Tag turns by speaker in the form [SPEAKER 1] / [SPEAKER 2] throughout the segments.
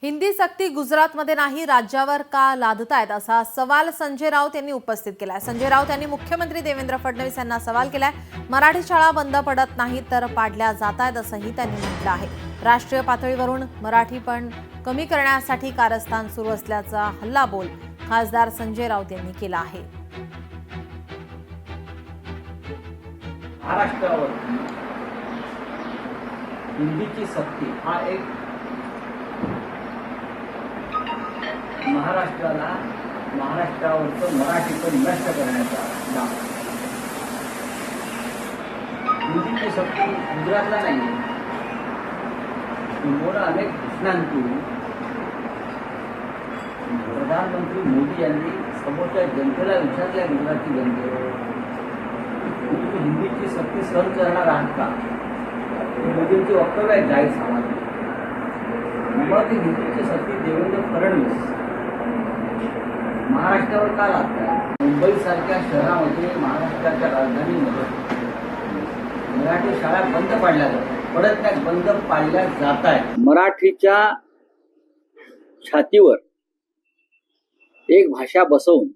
[SPEAKER 1] हिंदी सक्ती गुजरातमध्ये नाही, राज्यावर का लादतायत असा सवाल संजय राऊत यांनी उपस्थित केलाय। संजय राऊत यांनी मुख्यमंत्री देवेंद्र फडणवीस यांना सवाल केलाय। मराठी शाळा बंद पडत नाहीत तर पाडल्या जातायत असंही त्यांनी म्हटलं आहे। राष्ट्रीय पातळीवरून मराठीपण कमी करण्यासाठी कारस्थान सुरू असल्याचा हल्लाबोल खासदार संजय राऊत यांनी केला आहे।
[SPEAKER 2] महाराष्ट्रावर हिंदीची सक्ती हा एक महाराष्ट्रावरचं मराठीपण नष्ट करण्याचा डाव। हिंदीची सक्ती गुजरातला नाही, किंबहुना अनेक घोषणांतून प्रधानमंत्री मोदी यांनी समोरच्या जनतेला विचारल्या, गुजराती जनतेला तुम्ही हिंदीची सक्ती सहन करणार आहात का? मोदींचे वक्तव्य आहे जाहीर समाजात। मग ती हिंदीची सक्ती देवेंद्र फडणवीस महाराष्ट्रावर का लादतायत? मुंबईसारख्या शहरामध्ये, महाराष्ट्राच्या राजधानीमध्ये मराठी शाळा बंद पाडल्या जातात, परत त्या बंद पाडल्या जात आहेत। मराठीच्या छातीवर एक भाषा बसवून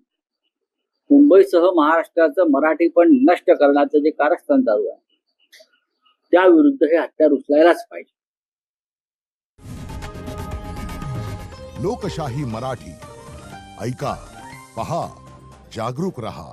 [SPEAKER 2] मुंबईसह महाराष्ट्राचं मराठीपण नष्ट करण्याचं जे कारस्थान चालू आहे, त्याविरुद्ध हे हत्यार उचलायलाच पाहिजे।
[SPEAKER 3] लोकशाही मराठी ऐका, पहा, जागरूक रहा।